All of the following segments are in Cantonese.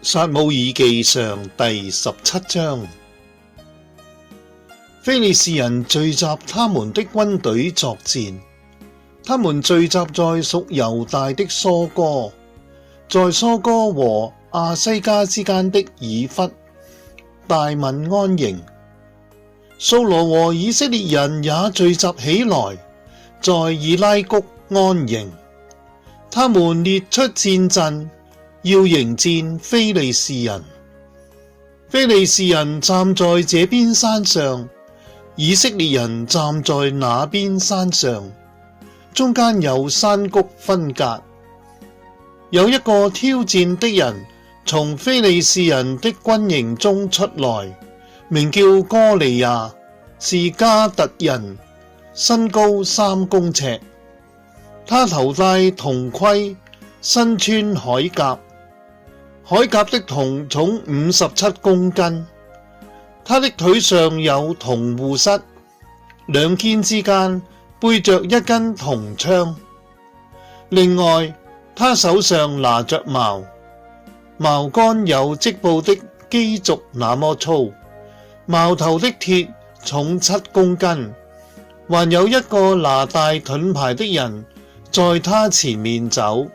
撒母耳記上第17章。非利士人聚集他們的軍隊作戰，他們聚集在屬猶大的疏哥，在疏哥和亞西加之間的以弗大民安營。掃羅和以色列人也聚集起來，在以拉谷安營。他們列出戰陣，要迎戰非利士人。非利士人站在這邊山上，以色列人站在那邊山上，中間有山谷分隔。有一個挑戰的人從非利士人的軍營中出來，名叫哥利亞，是迦特人，身高3公尺。他頭戴銅盔，身穿鎧甲，鎧甲的銅重57公斤。他的腿上有銅護膝，兩肩之間背着一根銅槍。另外，他手上拿着矛，矛杆有織布的機軸那麼粗，矛頭的鐵重7公斤。還有一個拿大盾牌的人在他前面走。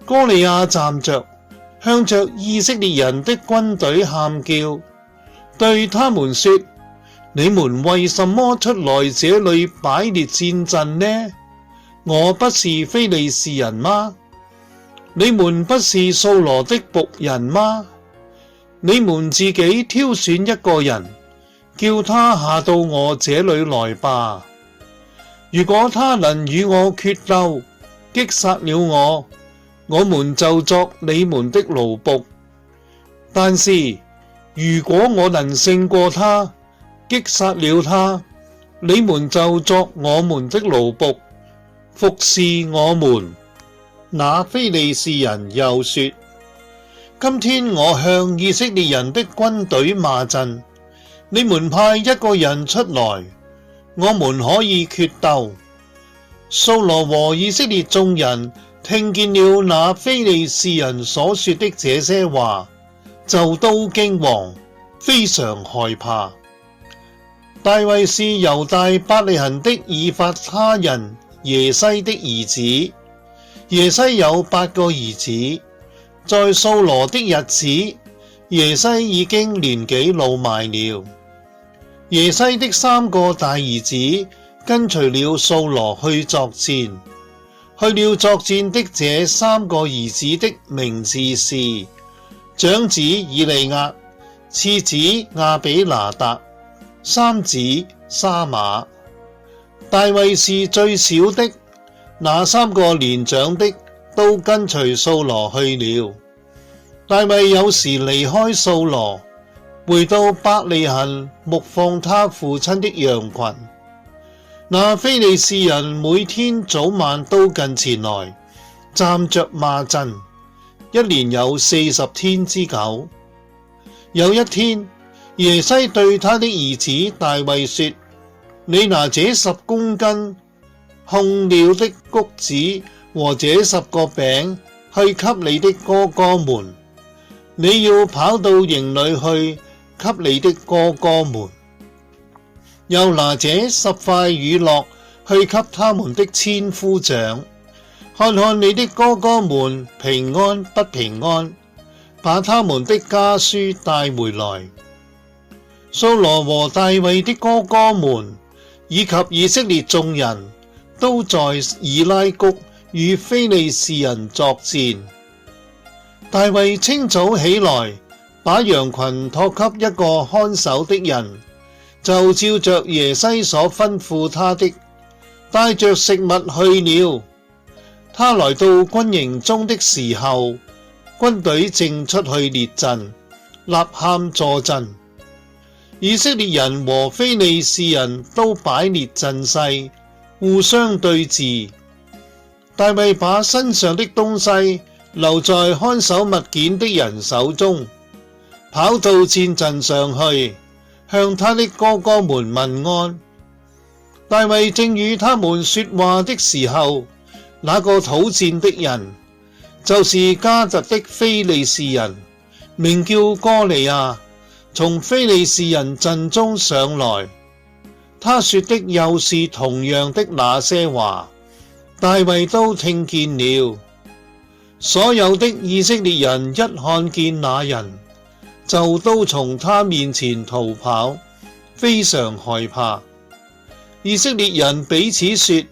哥利亞站着，向着以色列人的軍隊喊叫，對他們說：你們為什麼出來這裏擺列戰陣呢？我不是非利士人嗎？你們不是掃羅的僕人嗎？你們自己挑選一個人，叫他下到我這裏來吧。如果他能與我決鬥，擊殺了我，我們就作你們的奴僕。但是如果我能勝過他，擊殺了他，你們就作我們的奴僕，服侍我們。那非利士人又說：今天我向以色列人的軍隊罵陣，你們派一個人出來，我們可以決鬥。掃羅和以色列眾人聽見了那非利士人所說的這些話，就都驚惶，非常害怕。大衛是猶大伯利恆的以法他人耶西的兒子。耶西有8個兒子，在掃羅的日子，耶西已經年紀老邁了。耶西的3個大兒子跟隨了掃羅去作戰。去了作戰的這3個兒子的名字是：長子以利押，次子亞比拿達，三子沙馬。大衛是最小的，那3個年長的都跟隨掃羅去了。大衛有時離開掃羅，回到伯利恆牧放他父親的羊群。那非利士人每天早晚都近前來，站着罵陣，一連有40天之久。有一天，耶西對他的兒子大衛說：你拿這10公斤烘了的穀子和這10個餅去給你的哥哥們，你要跑到營裏去給你的哥哥們。又拿這10塊乳酪去給他們的千夫長，看看你的哥哥們平安不平安，把他們的家書帶回來。掃羅和大衛的哥哥們以及以色列眾人都在以拉谷與非利士人作戰。大衛清早起來，把羊群託給一個看守的人，就照着耶西所吩咐他的，帶着食物去了。他來到軍營中的時候，軍隊正出去列陣，吶喊助陣。以色列人和非利士人都擺列陣勢，互相對峙。大衛把身上的東西留在看守物件的人手中，跑到戰陣上去，向他的哥哥們問安。大衛正與他們說話的時候，那個討戰的人，就是迦特的非利士人，名叫哥利亞，從非利士人陣中上來。他說的又是同樣的那些話，大衛都聽見了。所有的以色列人一看見那人，就都從他面前逃跑，非常害怕。以色列人彼此說：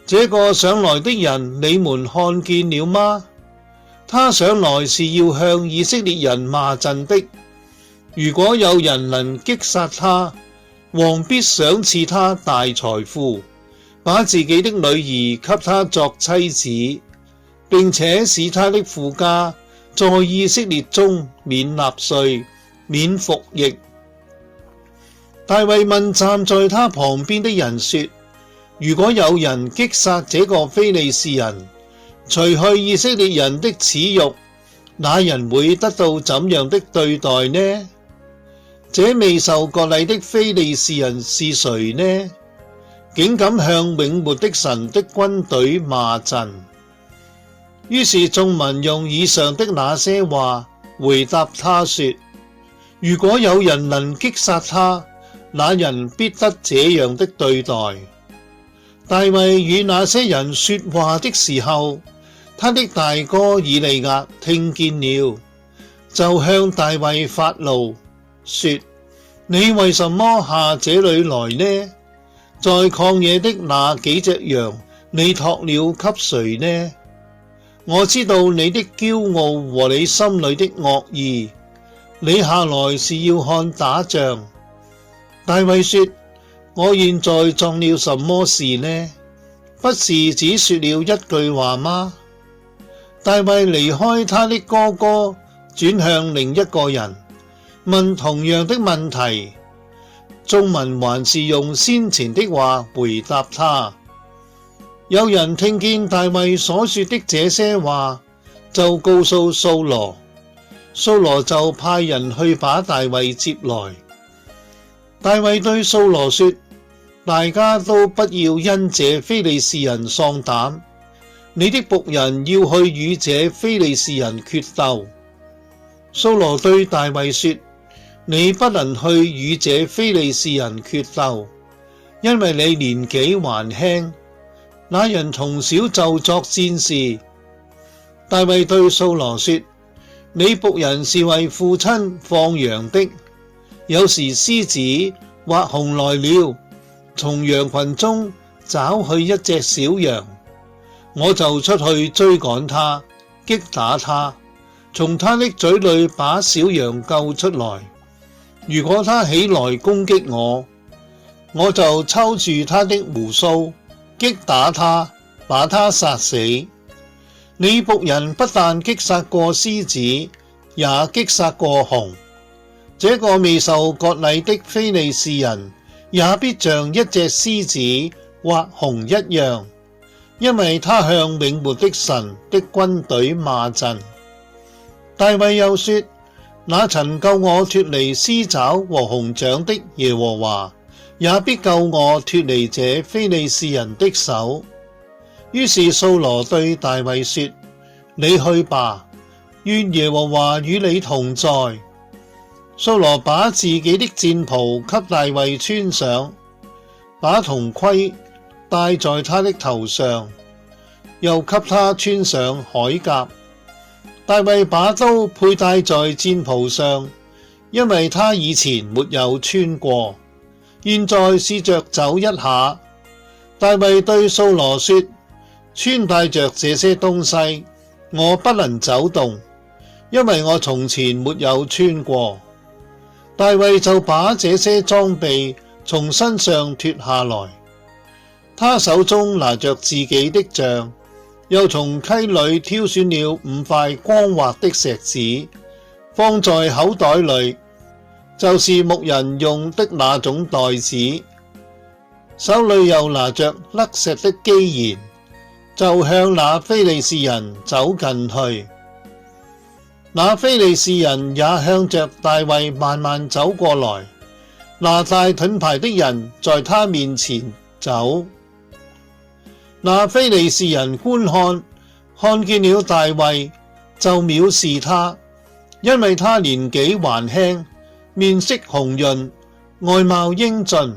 這個上來的人你們看見了嗎？他上來是要向以色列人罵陣的。如果有人能擊殺他，王必賞賜他大財富，把自己的女兒給他作妻子，並且使他的父家在以色列中免納稅、免服役。大衛問站在他旁邊的人說：如果有人擊殺這個非利士人，除去以色列人的恥辱，那人會得到怎樣的對待呢？這未受割禮的非利士人是誰呢？竟敢向永活的神的軍隊罵陣。於是眾民用以上的那些話回答他說：如果有人能擊殺他，那人必得這樣的對待。大衛與那些人說話的時候，他的大哥以利押聽見了，就向大衛發怒，說：你為什麼下這裏來呢？在曠野的那幾隻羊，你託了給誰呢？我知道你的驕傲和你心裏的惡意，你下來是要看打仗。大衛說：我現在撞了什麼事呢？不是只說了一句話嗎？大衛離開他的哥哥，轉向另一個人，問同樣的問題。眾民還是用先前的話回答他。有人聽見大衛所說的這些話，就告訴掃羅，掃羅就派人去把大衛接來。大衛對掃羅說：大家都不要因這非利士人喪膽，你的僕人要去與這非利士人決鬥。掃羅對大衛說：你不能去與這非利士人決鬥，因為你年紀還輕，那人從小就作戰士。大衛對掃羅說：你僕人是為父親放羊的，有時獅子或熊來了，從羊群中找去一隻小羊，我就出去追趕他，擊打他，從他的嘴裏把小羊救出來。如果他起來攻擊我，我就抽住他的鬍鬚，擊打他，把他殺死。你僕人不但擊殺過獅子，也擊殺過熊。這個未受割禮的非利士人，也必像一隻獅子或熊一樣，因為他向永活的神的軍隊罵陣。大衛又說：那曾救我脫離獅爪和熊掌的耶和華，也必救我脫離這非利士人的手。於是掃羅對大衛說：你去吧，願耶和華與你同在。掃羅把自己的戰袍給大衛穿上，把銅盔戴在他的頭上，又給他穿上鎧甲。大衛把刀佩戴在戰袍上，因為他以前沒有穿過，現在試着走一下。大衛對掃羅說：穿戴着這些東西，我不能走動，因為我從前沒有穿過。大衛就把這些裝備從身上脫下來，他手中拿着自己的杖，又從溪裏挑選了5塊光滑的石子，放在口袋裏，就是牧人用的那種袋子。手裏又拿着甩石的機弦，就向那非利士人走近去。那非利士人也向着大衛慢慢走過來，拿大盾牌的人在他面前走。那非利士人觀看，看見了大衛，就藐視他，因為他年紀還輕，面色紅潤，外貌英俊。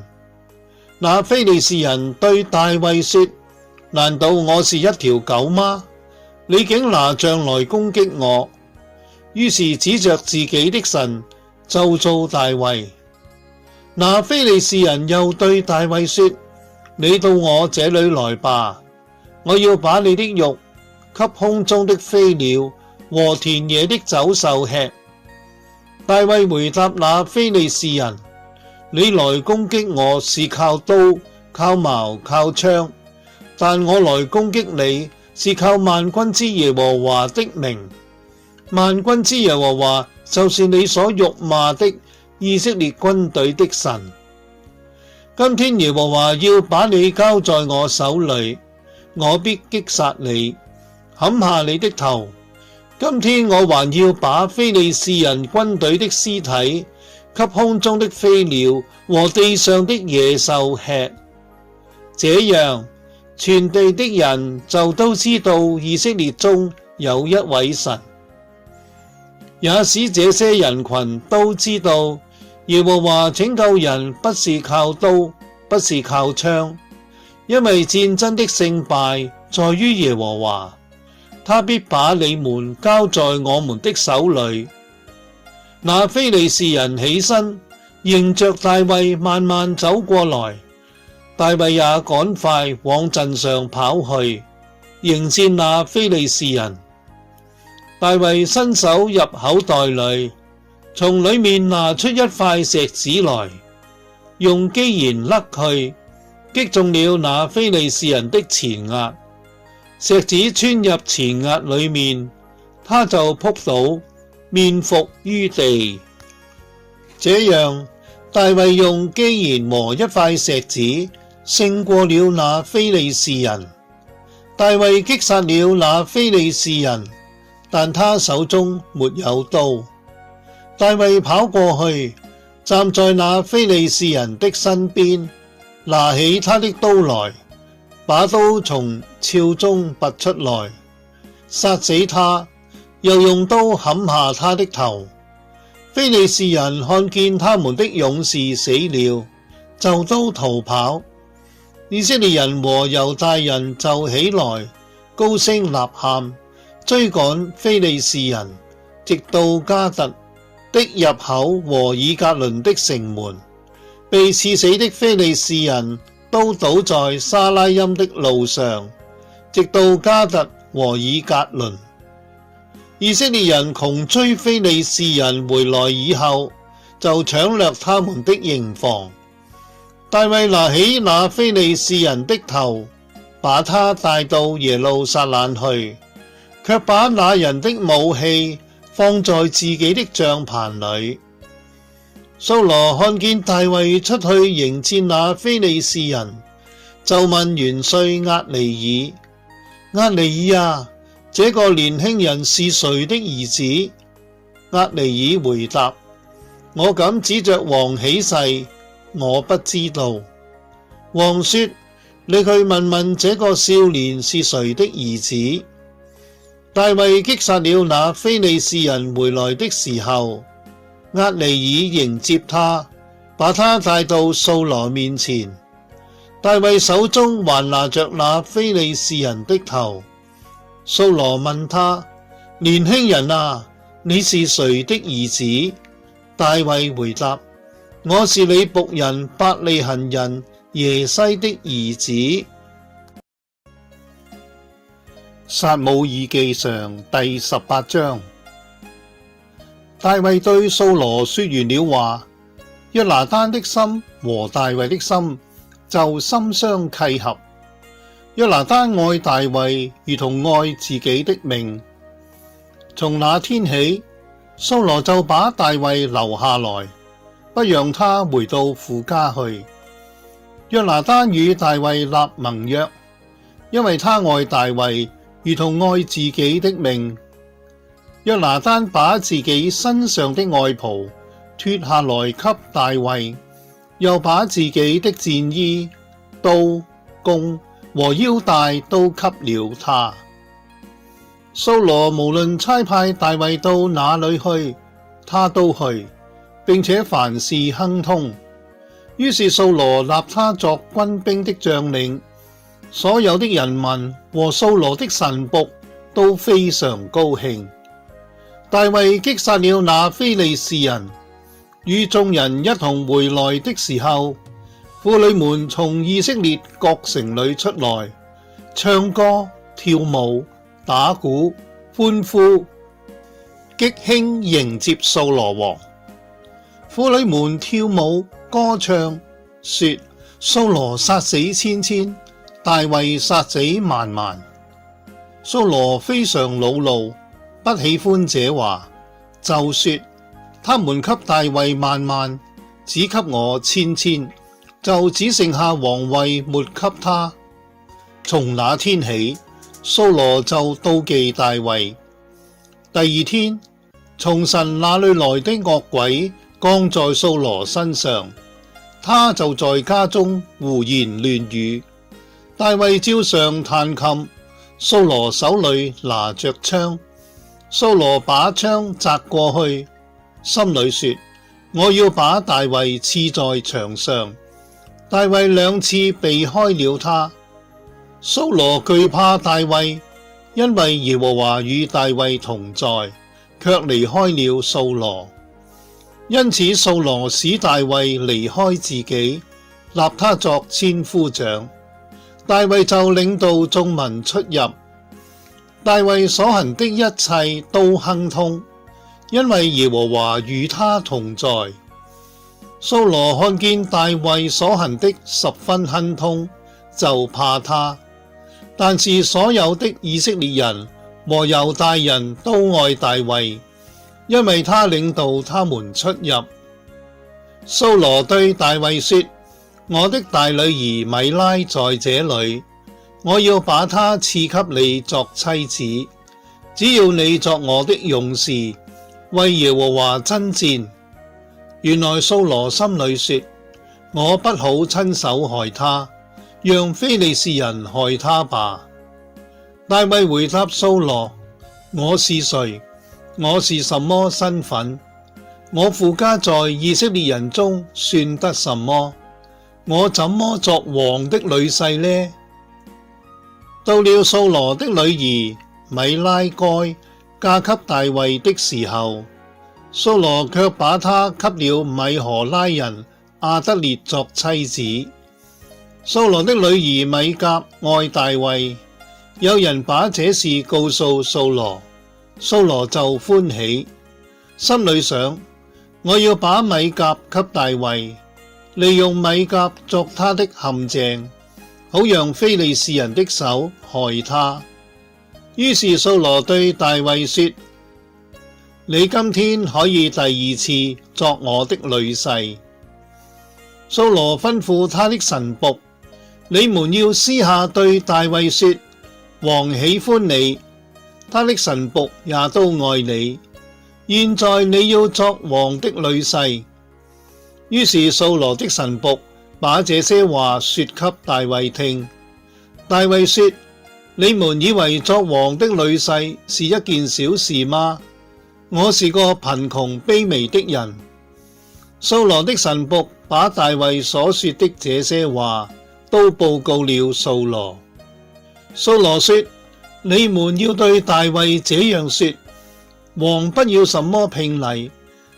那非利士人對大衛說：難道我是一條狗嗎？你竟拿杖來攻擊我。於是指着自己的神咒詛大衛。那非利士人又對大衛說：你到我這裏來吧，我要把你的肉給空中的飛鳥和田野的走獸吃。大衛回答那非利士人：你來攻擊我是靠刀、靠矛、靠槍，但我來攻擊你是靠萬軍之耶和華的名。萬軍之耶和華就是你所辱罵的以色列軍隊的神。今天耶和華要把你交在我手裏，我必擊殺你，砍下你的頭。今天我還要把非利士人軍隊的屍體給空中的飛鳥和地上的野獸吃。這樣，全地的人就都知道以色列中有一位神，也使這些人群都知道耶和華拯救人不是靠刀，不是靠槍，因為戰爭的勝敗在於耶和華，他必把你們交在我們的手裏。那非利士人起身，迎着大衛慢慢走過來，大衛也趕快往陣上跑去，迎戰那非利士人。大衛伸手入口袋裏，從裏面拿出一塊石子來，用機弦勒去，擊中了那非利士人的前額。石子穿入前額裏面，他就仆倒，面伏於地。這樣，大衛用機弦和一塊石子勝過了那非利士人。大衛擊殺了那非利士人，但他手中沒有刀。大衛跑過去，站在那非利士人的身邊，拿起他的刀來，把刀從鞘中拔出來，殺死他，又用刀砍下他的頭。非利士人看見他們的勇士死了，就都逃跑。以色列人和猶大人就起來，高聲吶喊，追趕非利士人，直到迦特的入口和以革倫的城門。被刺死的非利士人都倒在沙拉音的路上，直到迦特和以革倫。以色列人窮追非利士人回來以後，就搶掠他們的營房。大衛拿起那非利士人的頭，把他帶到耶路撒冷去，卻把那人的武器放在自己的帳棚裏。掃羅看見大衛出去迎戰那非利士人，就問元帥押尼爾：押尼爾啊，這個年輕人是誰的兒子？押尼爾回答：我敢指着王起誓，我不知道。王說：你去問問這個少年是誰的兒子。大衛擊殺了那非利士人回來的時候，押尼爾迎接他，把他帶到掃羅面前。大衛手中還拿着那非利士人的頭。掃羅問他：年輕人啊，你是誰的兒子？大衛回答：我是你僕人伯利恆人耶西的兒子。撒母耳記上第18章。大衛對掃羅說完了話，約拿單的心和大衛的心就心相契合。約拿單愛大衛如同愛自己的命。從那天起，掃羅就把大衛留下來，不讓他回到父家去。約拿單與大衛立盟約，因為他愛大衛如同愛自己的命。約拿單把自己身上的外袍脫下來給大衛，又把自己的戰衣、刀、弓和腰帶都給了他。掃羅無論差派大衛到哪裏去，他都去，並且凡事亨通。於是掃羅立他作軍兵的將領，所有的人民和掃羅的臣僕都非常高興。大衛擊殺了那非利士人，與眾人一同回來的時候，婦女們從以色列各城裏出來，唱歌、跳舞、打鼓、歡呼，擊輕迎接掃羅王。婦女們跳舞歌唱，說：掃羅殺死千千，大衛殺死萬萬。掃羅非常惱怒，不喜歡這話，就說：他們給大衛萬萬，只給我千千，就只剩下王位沒給他。從那天起，掃羅就妒忌大衛。第二天，從神那裏來的惡鬼降在掃羅身上，他就在家中胡言亂語。大衛照常彈琴，掃羅手裏拿着槍。掃羅把槍擲過去，心裏說：我要把大衛刺在牆上。大衛兩次避開了他。掃羅懼怕大衛，因為耶和華與大衛同在，卻離開了掃羅。因此掃羅使大衛離開自己，立他作千夫長。大衛就領導眾民出入。大衛所行的一切都亨通，因為耶和華與他同在。掃羅看見大衛所行的十分亨通，就怕他。但是所有的以色列人和猶大人都愛大衛，因為他領導他們出入。掃羅對大衛說：我的大女兒米拉在這裏，我要把她賜給你作妻子，只要你作我的勇士，為耶和華爭戰。原來掃羅心裏說：我不好親手害他，讓非利士人害他吧。大衛回答掃羅：我是誰？我是什麼身份？我父家在以色列人中算得什麼？我怎麼作王的女婿呢？到了掃羅的女兒米拉該嫁給大衛的時候，掃羅卻把她給了米荷拉人亞得列作妻子。掃羅的女兒米甲愛大衛，有人把這事告訴掃羅，掃羅就歡喜，心裏想：我要把米甲給大衛，利用米甲作他的陷阱，好讓非利士人的手害他。於是掃羅對大衛說：你今天可以第二次作我的女婿。掃羅吩咐他的臣僕：你們要私下對大衛說，王喜歡你，他的臣僕也都愛你。現在你要作王的女婿。於是掃羅的臣僕把這些話說給大衛聽。大衛說：你們以為作王的女婿是一件小事嗎？我是個貧窮卑微的人。掃羅的臣僕把大衛所說的這些話都報告了掃羅。掃羅說：你們要對大衛這樣說，王不要什麼聘禮，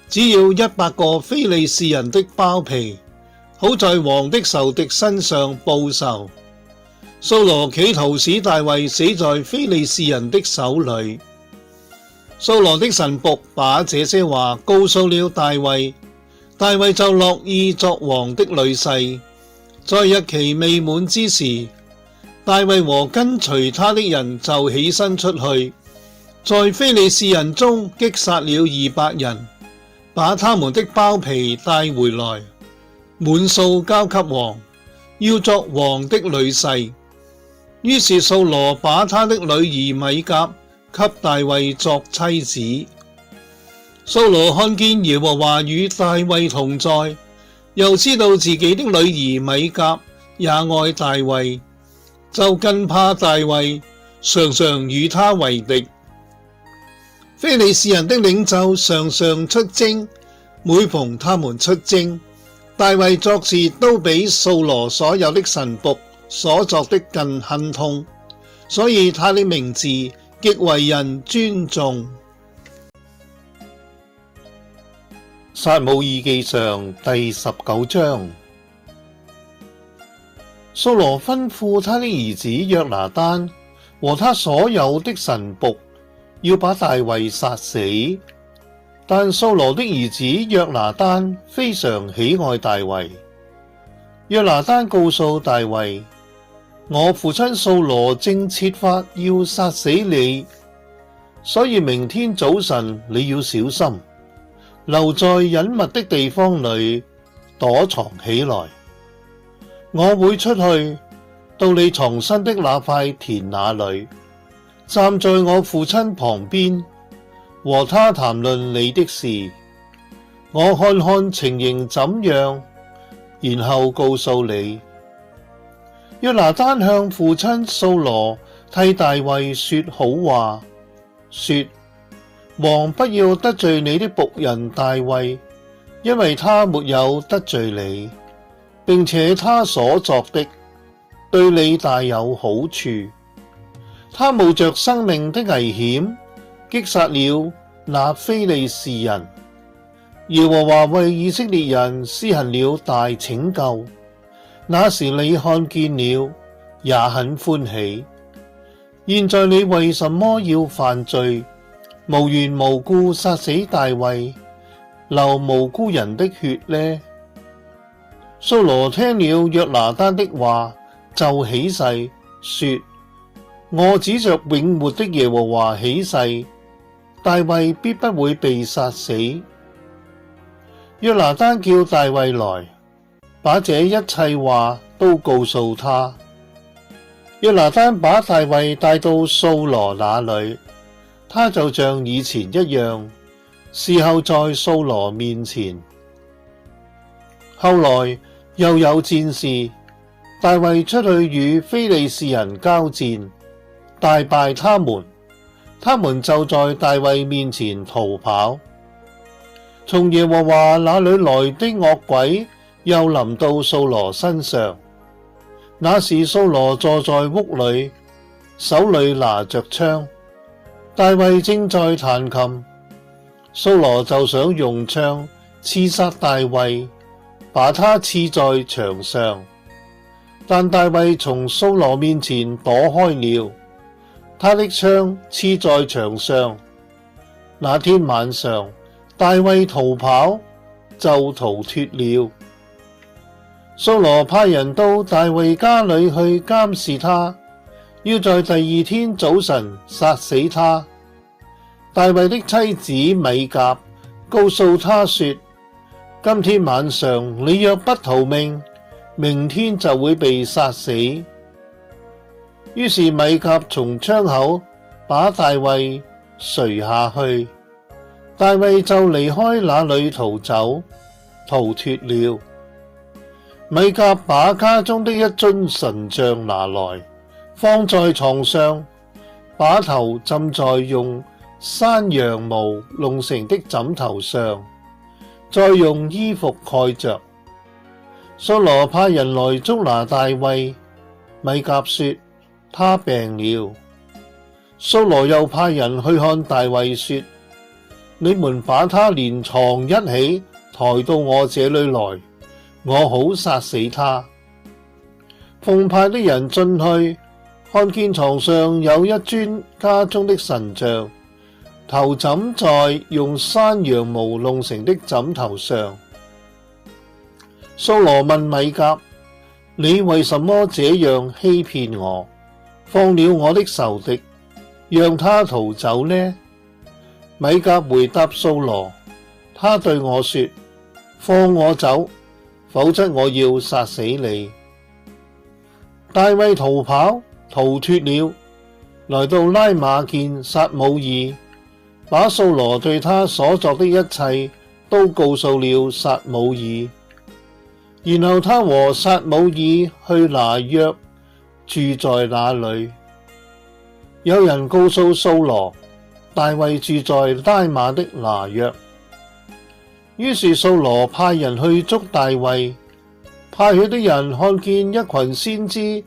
只要100個非利士人的包皮，好在王的仇敵身上報仇。掃羅企圖使大衛死在非利士人的手裏。掃羅的臣僕把這些話告訴了大衛，大衛就樂意作王的女婿。在日期未滿之時，大衛和跟隨他的人就起身出去，在非利士人中擊殺了200人，把他們的包皮帶回來，滿數交給王，要作王的女婿。於是掃羅把他的女兒米甲給大衛作妻子。掃羅看見耶和華與大衛同在，又知道自己的女兒米甲也愛大衛，就更怕大衛，常常與他為敵。非利士人的領袖常常出征，每逢他們出征，大衛作事都比掃羅所有的臣僕所作的更亨通，所以他的名字極為人尊重。撒母耳記上第19章。掃羅吩咐他的兒子約拿單和他所有的臣僕，要把大衛殺死。但掃羅的兒子約拿單非常喜愛大衛。約拿單告訴大衛：我父親掃羅正設法要殺死你，所以明天早晨你要小心，留在隱密的地方裏躲藏起來。我會出去到你藏身的那塊田那裏，站在我父親旁邊，和他談論你的事。我看看情形怎樣，然後告訴你。約拿單向父親掃羅替大衛說好話，說：王不要得罪你的僕人大衛，因為他沒有得罪你，並且他所作的對你大有好處。他冒着生命的危險擊殺了那非利士人，耶和華為以色列人施行了大拯救。那時你看見了，也很歡喜。現在你為什麼要犯罪，無緣無故殺死大衛，流無辜人的血呢？掃羅聽了約拿單的話，就起誓說：我指着永活的耶和華起誓，大衛必不會被殺死。約拿單叫大衛來，把這一切話都告訴他。約拿單把大衛帶到掃羅那裏，他就像以前一樣，侍候在掃羅面前。後來又有戰事，大衛出去與非利士人交戰，大敗他們，他們就在大衛面前逃跑。從耶和華那裏來的惡鬼又臨到掃羅身上。那時掃羅坐在屋裏，手裏拿着槍，大衛正在彈琴。掃羅就想用槍刺殺大衛，把他刺在牆上，但大衛從掃羅面前躲開了，他的槍刺在牆上。那天晚上，大衛逃跑，就逃脫了。掃羅派人到大衛家裏去監視他，要在第二天早晨殺死他。大衛的妻子米甲告訴他說：今天晚上你若不逃命，明天就會被殺死。於是米甲從窗口把大衛垂下去，大衛就離開那裏逃走，逃脫了。米甲把家中的一樽神醬拿來，放在床上，把頭浸在用山羊毛弄成的枕頭上，再用衣服蓋着。掃羅派人來捉拿大衛，米甲說他病了。掃羅又派人去看大衛，說：你們把他連床一起抬到我這裏來，我好殺死他。奉派的人進去，看見床上有一尊家中的神像，頭枕在用山羊毛弄成的枕頭上。掃羅問米甲：你為什麼這樣欺騙我，放了我的仇敵，讓他逃走呢？米甲回答掃羅：他對我說，放我走，否則我要殺死你。大衛逃跑，逃脫了，來到拉馬見撒母耳，把掃羅對他所作的一切都告訴了撒母耳。然後他和撒母耳去拿約，住在那裏。有人告訴掃羅，大衛住在拉馬的拿約。於是掃羅派人去捉大衛，派去的人看見一群先知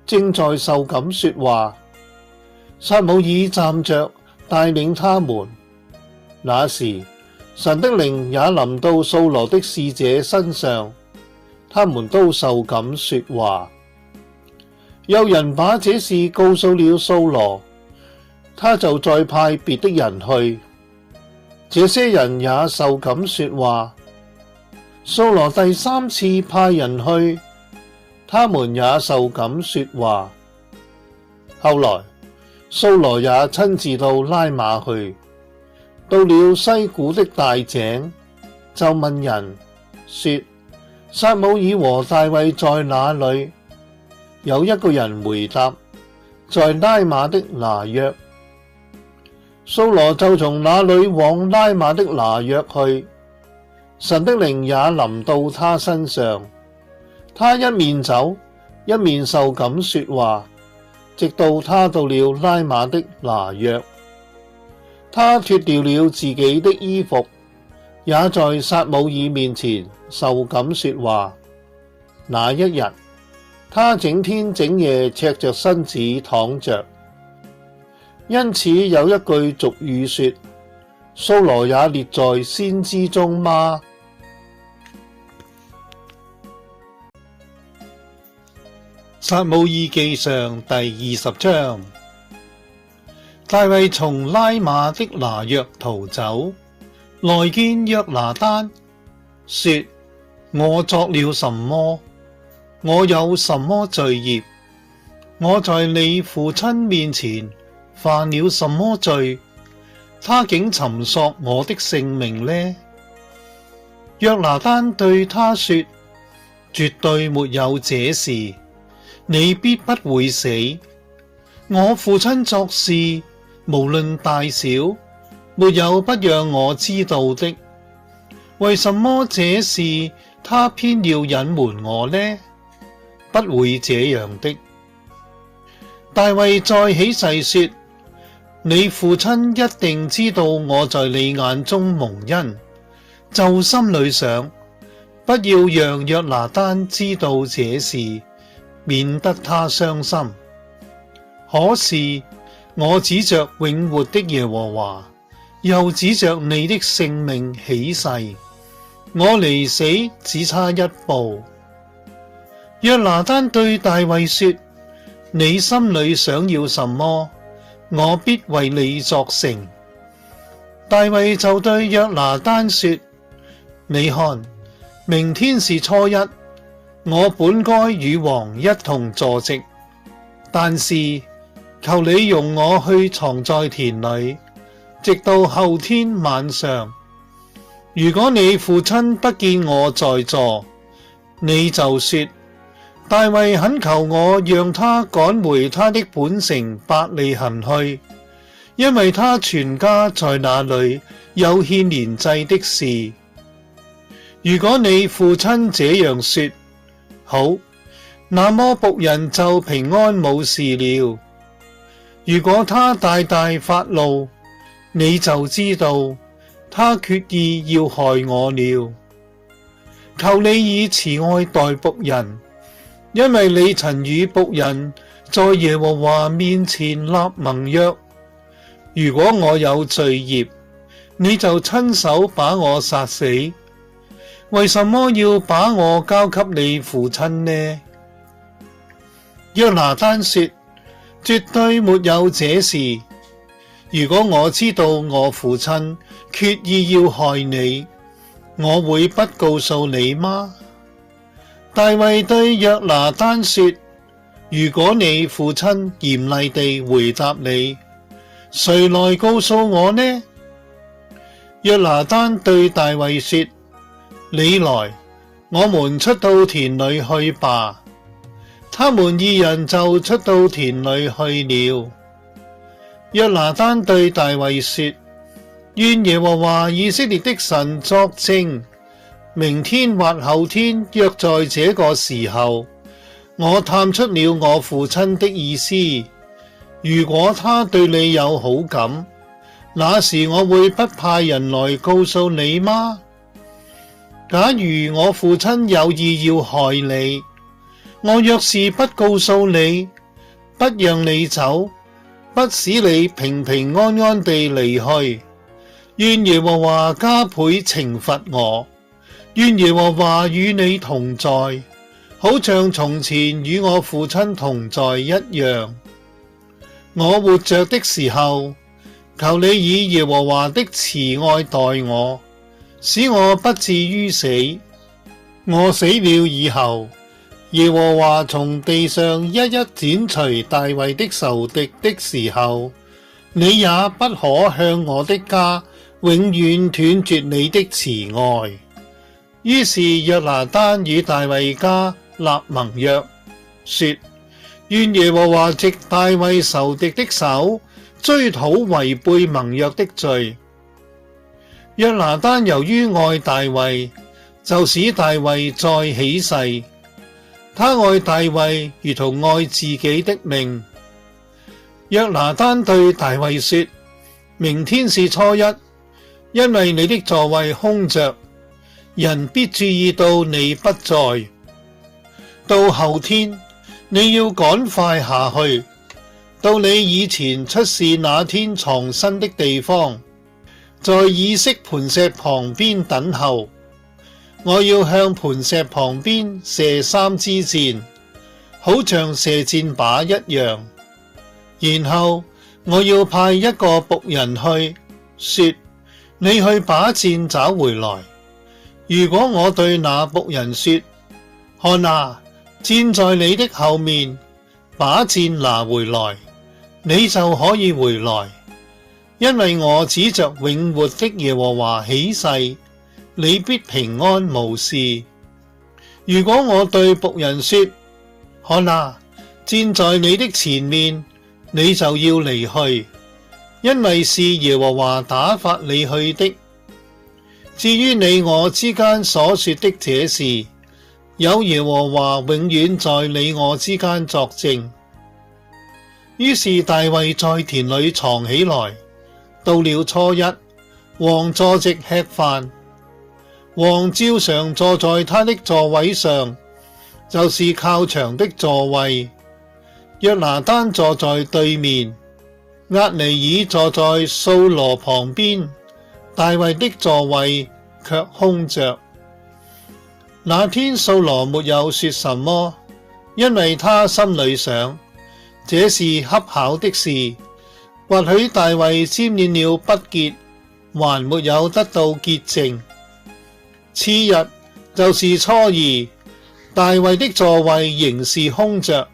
正在受感說話，撒母耳站着帶領他們。那時神的靈也臨到掃羅的使者身上，他們都受感說話。有人把這事告訴了掃羅，他就再派別的人去，這些人也受感說話。掃羅第三次派人去，他們也受感說話。後來掃羅也親自到拉馬去，到了西古的大井，就問人說：撒母耳和大衛在哪裏？有一個人回答：在拉馬的拿約。掃羅就從那裏往拉馬的拿約去，神的靈也臨到他身上，他一面走，一面受感說話，直到他到了拉馬的拿約。他脫掉了自己的衣服，也在撒母耳面前受感說話。那一日，他整天整夜赤着身子躺着。因此有一句俗語說：掃羅也列在先知中嗎？撒母耳記上第20章。大衛從拉馬的拿約逃走，來見約拿單，說：我作了什麼？我有什麼罪孽？我在你父親面前犯了什麼罪？他竟尋索我的性命呢？約拿單對他說：絕對沒有這事，你必不會死。我父親作事，無論大小，沒有不讓我知道的。為什麼這事他偏要隱瞞我呢？不會這樣的。大衛再起誓說：你父親一定知道我在你眼中蒙恩，就心裏想，不要讓約拿單知道這事，免得他傷心。可是我指着永活的耶和華，又指着你的性命起誓，我離死只差一步。約拿單對大衛說：你心裏想要什麼，我必為你作成。大衛就對約拿單說：你看，明天是初一，我本該與王一同坐席，但是求你容我去藏在田裏，直到後天晚上。如果你父親不見我在座，你就說：大衛懇求我讓他趕回他的本城伯利恆去，因為他全家在那裏有獻年祭的事。如果你父親這樣說，好，那麼僕人就平安無事了。如果他大大發怒，你就知道他決意要害我了。求你以慈愛待僕人，因為你曾與僕人在耶和華面前立盟約。如果我有罪孽，你就親手把我殺死。為什麼要把我交給你父親呢？約拿單說：絕對沒有這事。如果我知道我父親決意要害你，我會不告訴你嗎？大衛對約拿單說：如果你父親嚴厲地回答你，誰來告訴我呢？約拿單對大衛說：你來，我們出到田裏去吧。他們二人就出到田裏去了。約拿單對大衛說：願耶和華以色列的神作證，明天或後天約在這個時候，我探出了我父親的意思。如果他對你有好感，那時我會不派人來告訴你嗎？假如我父親有意要害你，我若是不告訴你，不讓你走，不使你平平安安地離去，願耶和華加倍懲罰我，願耶和華與你同在，好像從前與我父親同在一樣。我活着的時候，求你以耶和華的慈愛待我，使我不至於死。我死了以後，耶和華從地上一一剪除大衛的仇敵的時候，你也不可向我的家永遠斷絕你的慈愛。於是約拿單與大衛家立盟約，說：願耶和華藉大衛仇敵的手追討違背盟約的罪。約拿單由於愛大衛，就使大衛再起誓，他愛大衛如同愛自己的命。約拿單對大衛說：明天是初一，因為你的座位空着，人必注意到你不在。到後天，你要趕快下去，到你以前出事那天藏身的地方，在以色磐石旁邊等候。我要向磐石旁邊射3支箭，好像射箭靶一樣。然後我要派一個僕人去，說：你去把箭找回來。如果我對那僕人說：看啊，箭在你的後面，把箭拿回來，你就可以回來，因為我指着永活的耶和華起誓，你必平安無事。如果我對僕人說：看啊，箭在你的前面，你就要離去，因為是耶和華打發你去的。至於你我之間所說的這事，有耶和華永遠在你我之間作證。於是大衛在田裏藏起來。到了初一，王坐席吃飯，王照常坐在他的座位上，就是靠牆的座位。約拿單坐在對面，押尼珥坐在掃羅旁邊，大衛的座位卻空着。那天掃羅沒有說什麼，因為他心裏想，這是恰巧的事，或許大衛沾染了不潔，還沒有得到潔淨。次日就是初二，大衛的座位仍是空着。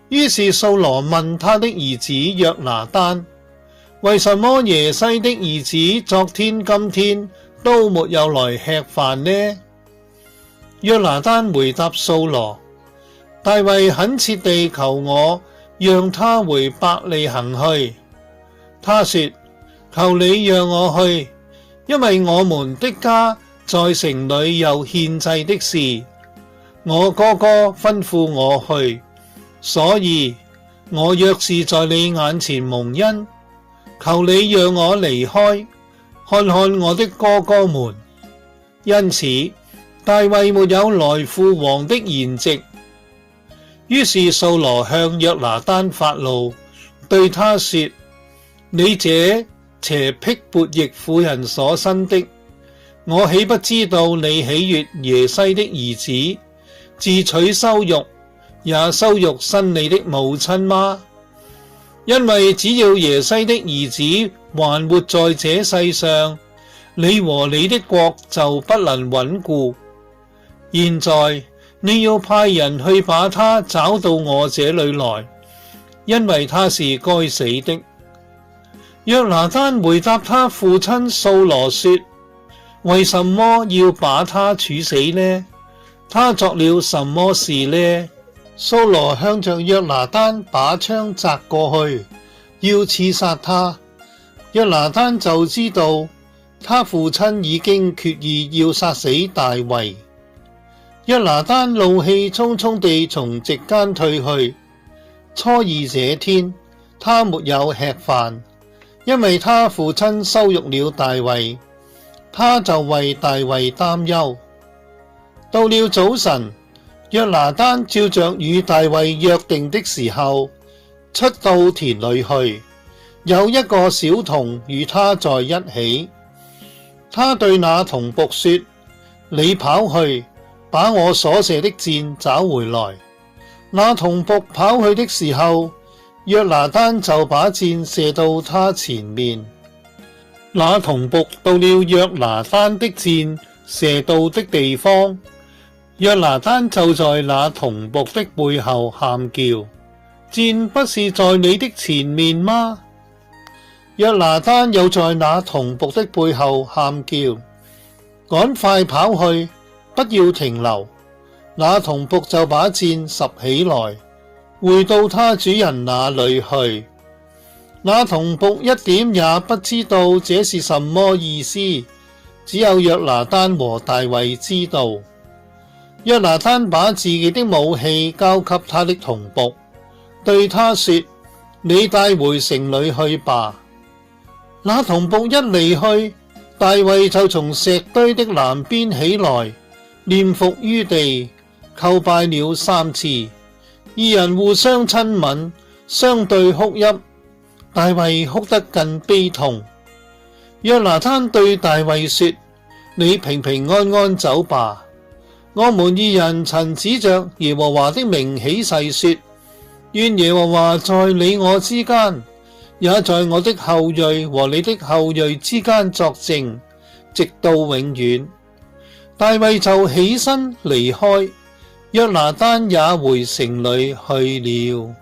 於是掃羅問他的兒子約拿單：為什麼耶西的兒子昨天今天都沒有來吃飯呢？約拿單回答掃羅：大衛懇切地求我讓他回伯利恆去。他說：求你讓我去，因為我們的家在城裏有獻祭的事，我哥哥吩咐我去，所以我若是在你眼前蒙恩，求你讓我離開，看看我的哥哥們。因此大衛沒有來赴王的筵席。於是掃羅向約拿單發怒，對他說：你這邪僻悖逆婦人所生的，我豈不知道你喜悅耶西的兒子，自取羞辱，也羞辱生你的母親嗎？因為只要耶西的兒子還活在這世上，你和你的國就不能穩固。現在你要派人去把他找到我這裏來，因為他是該死的。約拿單回答他父親掃羅說：為什麼要把他處死呢？他作了什麼事呢？掃羅向着約拿單把槍擲過去，要刺殺他。約拿單就知道他父親已經決意要殺死大衛。約拿單怒氣沖沖地從席間退去。初二這天，他沒有吃飯，因為他父親羞辱了大衛，他就為大衛擔憂。到了早晨，約拿單照着與大衛約定的時候，出到田裏去，有一個小童與他在一起。他對那童僕說：你跑去，把我所射的箭找回來。那童僕跑去的時候，約拿單就把箭射到他前面。那童僕到了約拿單的箭射到的地方，約拿單就在那童僕的背後喊叫：箭不是在你的前面嗎？約拿單又在那童僕的背後喊叫：趕快跑去，不要停留。那童僕就把箭拾起來，回到他主人那裏去。那童僕一點也不知道這是什麼意思，只有約拿單和大衛知道。約拿單把自己的武器交給他的童僕，對他說：你帶回城裏去吧。那童僕一離去，大衛就從石堆的南邊起來，臉伏於地，叩拜了3次。二人互相親吻，相對哭泣。大衛哭得更悲痛。約拿單對大衛說：你平平安安走吧。我們二人曾指着耶和華的名起誓說：願耶和華在你我之間，也在我的後裔和你的後裔之間作證，直到永遠。大衛就起身離開，約拿單也回城裏去了。